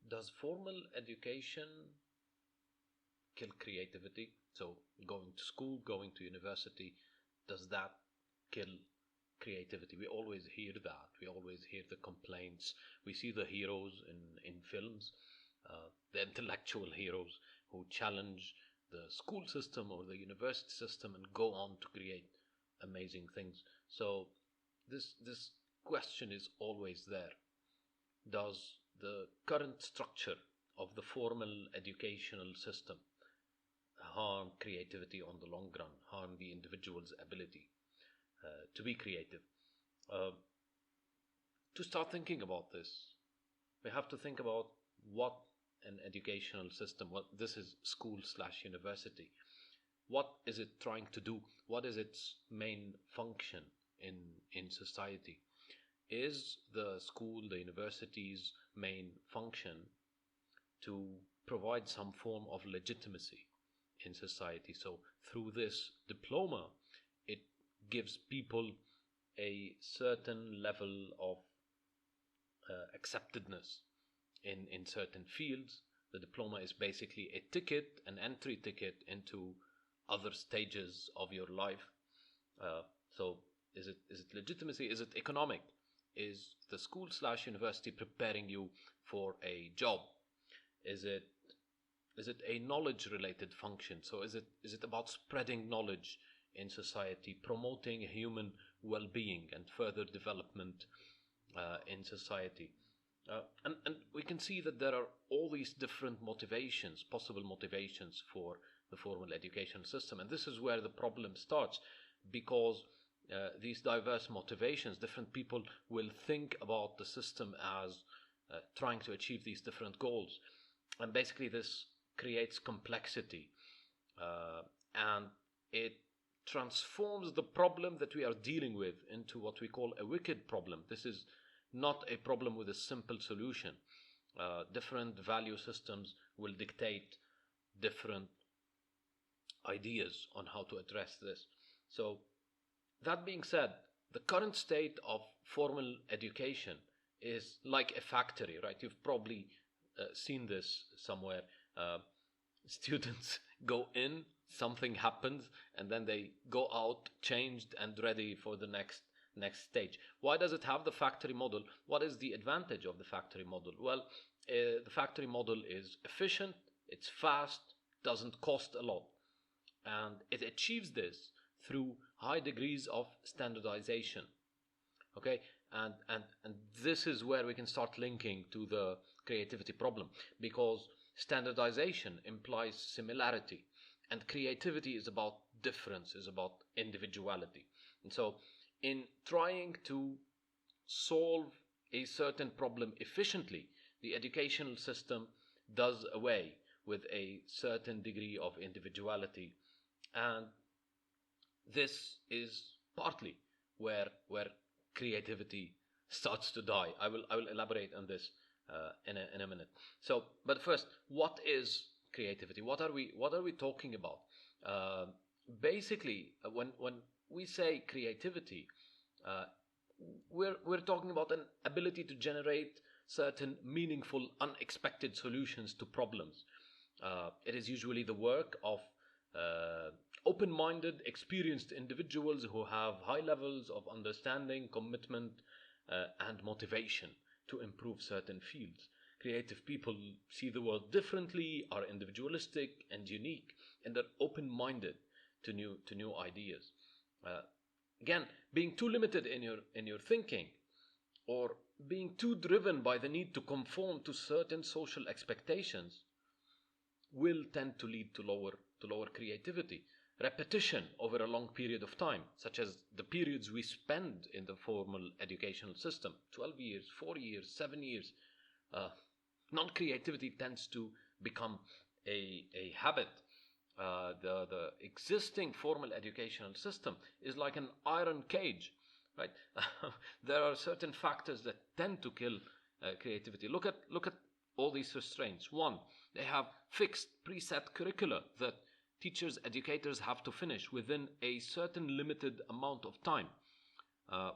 Does formal education kill creativity? So going to school, going to university, does that kill creativity? We always hear that. We always hear the complaints. We see the heroes in films, the intellectual heroes who challenge the school system or the university system and go on to create amazing things. So this question is always there. Does the current structure of the formal educational system harm creativity on the long run, harm the individual's ability to be creative? To start thinking about this, we have to think about what an educational system, what this is, school/university, what is it trying to do? What is its main function in society? Is the school, the university's main function to provide some form of legitimacy in society? So through this diploma, it gives people a certain level of acceptedness in certain fields. The diploma is basically a ticket, an entry ticket into other stages of your life. So is it legitimacy? Is it economic? Is the school/university preparing you for a job? Is it a knowledge-related function? So is it about spreading knowledge in society, promoting human well-being and further development in society? And we can see that there are all these different motivations, possible motivations for the formal education system. And this is where the problem starts, because these diverse motivations, different people will think about the system as trying to achieve these different goals. And basically this creates complexity, and it transforms the problem that we are dealing with into what we call a wicked problem. This is not a problem with a simple solution. Different value systems will dictate different ideas on how to address this. So that being said, the current state of formal education is like a factory, right? You've probably seen this somewhere. Students go in, something happens, and then they go out changed and ready for the next stage. Why does it have the factory model? What is the advantage of the factory model? Well, the factory model is efficient, it's fast, doesn't cost a lot, and it achieves this through high degrees of standardization. Okay, and this is where we can start linking to the creativity problem, because standardization implies similarity, and creativity is about difference, is about individuality. And so in trying to solve a certain problem efficiently, the educational system does away with a certain degree of individuality, and this is partly where creativity starts to die. I will elaborate on this in a minute. So, but first, what is creativity? What are we talking about? Basically, when we say creativity, we're talking about an ability to generate certain meaningful, unexpected solutions to problems. It is usually the work of open-minded, experienced individuals who have high levels of understanding, commitment, and motivation to improve certain fields. Creative people see the world differently, are individualistic and unique, and are open-minded to new ideas. Again, being too limited in your thinking, or being too driven by the need to conform to certain social expectations, will tend to lead to lower creativity. Repetition over a long period of time, such as the periods we spend in the formal educational system, 12 years, 4 years, 7 years, non-creativity tends to become a habit. The existing formal educational system is like an iron cage, right? There are certain factors that tend to kill creativity. Look at all these restraints. One, they have fixed preset curricula that teachers, educators have to finish within a certain limited amount of time.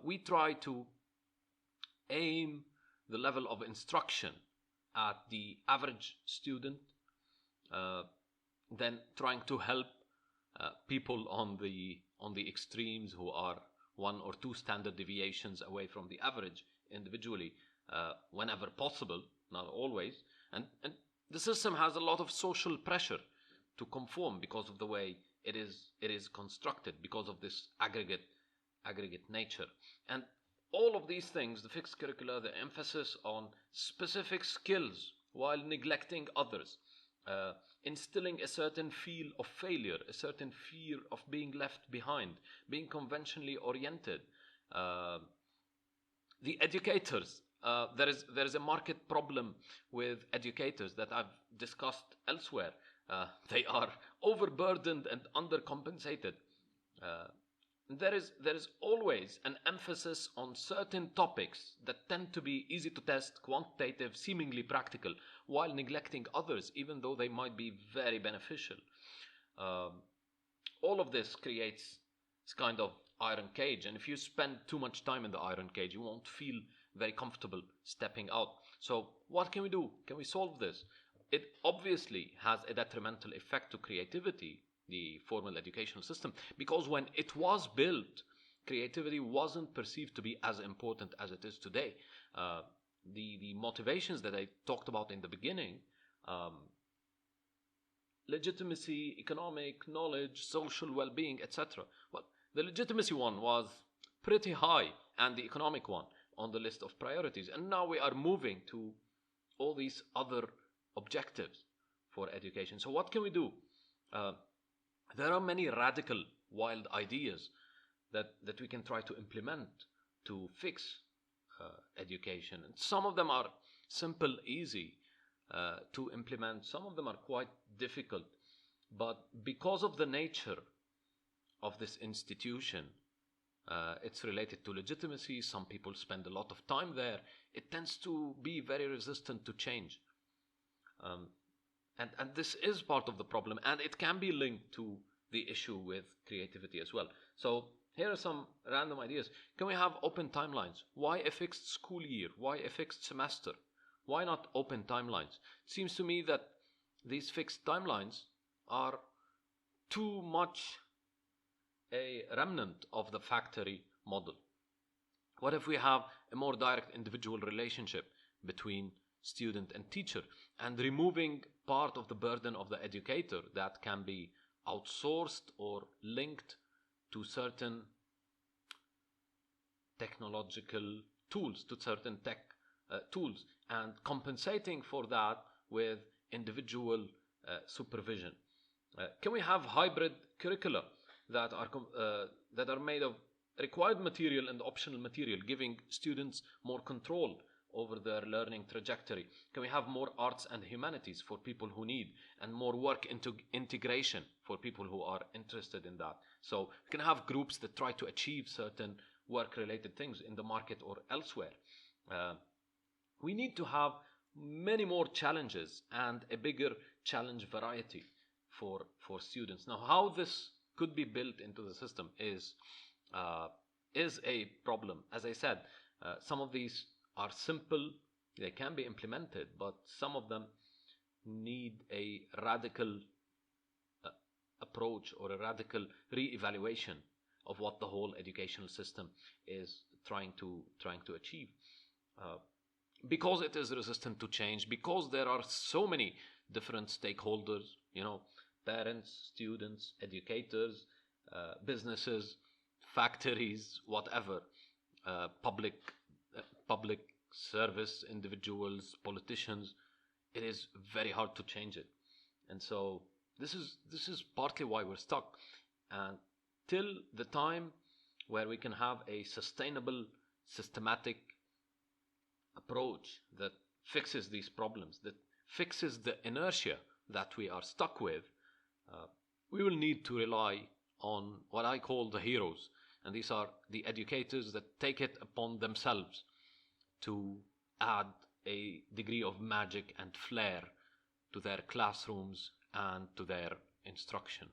We try to aim the level of instruction at the average student than trying to help people on the extremes who are one or two standard deviations away from the average individually, whenever possible, not always. And the system has a lot of social pressure to conform because of the way it is constructed, because of this aggregate nature. And all of these things, the fixed curricula, the emphasis on specific skills while neglecting others, instilling a certain feel of failure, a certain fear of being left behind, being conventionally oriented. The educators, there is a market problem with educators that I've discussed elsewhere. They are overburdened and undercompensated. There is always an emphasis on certain topics that tend to be easy to test, quantitative, seemingly practical, while neglecting others, even though they might be very beneficial. All of this creates this kind of iron cage, and if you spend too much time in the iron cage, you won't feel very comfortable stepping out. So what can we do? Can we solve this? It obviously has a detrimental effect to creativity, the formal educational system, because when it was built, creativity wasn't perceived to be as important as it is today. The motivations that I talked about in the beginning, legitimacy, economic, knowledge, social well-being, etc. Well, the legitimacy one was pretty high, and the economic one on the list of priorities. And now we are moving to all these other objectives for education. So what can we do? There are many radical, wild ideas that we can try to implement to fix education. And some of them are simple, easy to implement. Some of them are quite difficult. But because of the nature of this institution, it's related to legitimacy. Some people spend a lot of time there. It tends to be very resistant to change. And this is part of the problem, and it can be linked to the issue with creativity as well. So here are some random ideas. Can we have open timelines? Why a fixed school year? Why a fixed semester? Why not open timelines? It seems to me that these fixed timelines are too much a remnant of the factory model. What if we have a more direct individual relationship between student and teacher, and removing part of the burden of the educator that can be outsourced or linked to certain technological tools, to certain tech tools, and compensating for that with individual supervision? Can we have hybrid curricula that are made of required material and optional material, giving students more control over their learning trajectory? Can we have more arts and humanities for people who need, and more work into integration for people who are interested in that? So we can have groups that try to achieve certain work-related things in the market or elsewhere. We need to have many more challenges and a bigger challenge variety for students. Now, how this could be built into the system is a problem. As I said, some of these are simple, they can be implemented, but some of them need a radical approach or a radical re-evaluation of what the whole educational system is trying to achieve. Because it is resistant to change, because there are so many different stakeholders, parents, students, educators, businesses, factories, whatever, public service individuals, politicians, it is very hard to change it. And so this is partly why we're stuck. And till the time where we can have a sustainable, systematic approach that fixes these problems, that fixes the inertia that we are stuck with, we will need to rely on what I call the heroes. And these are the educators that take it upon themselves to add a degree of magic and flair to their classrooms and to their instruction.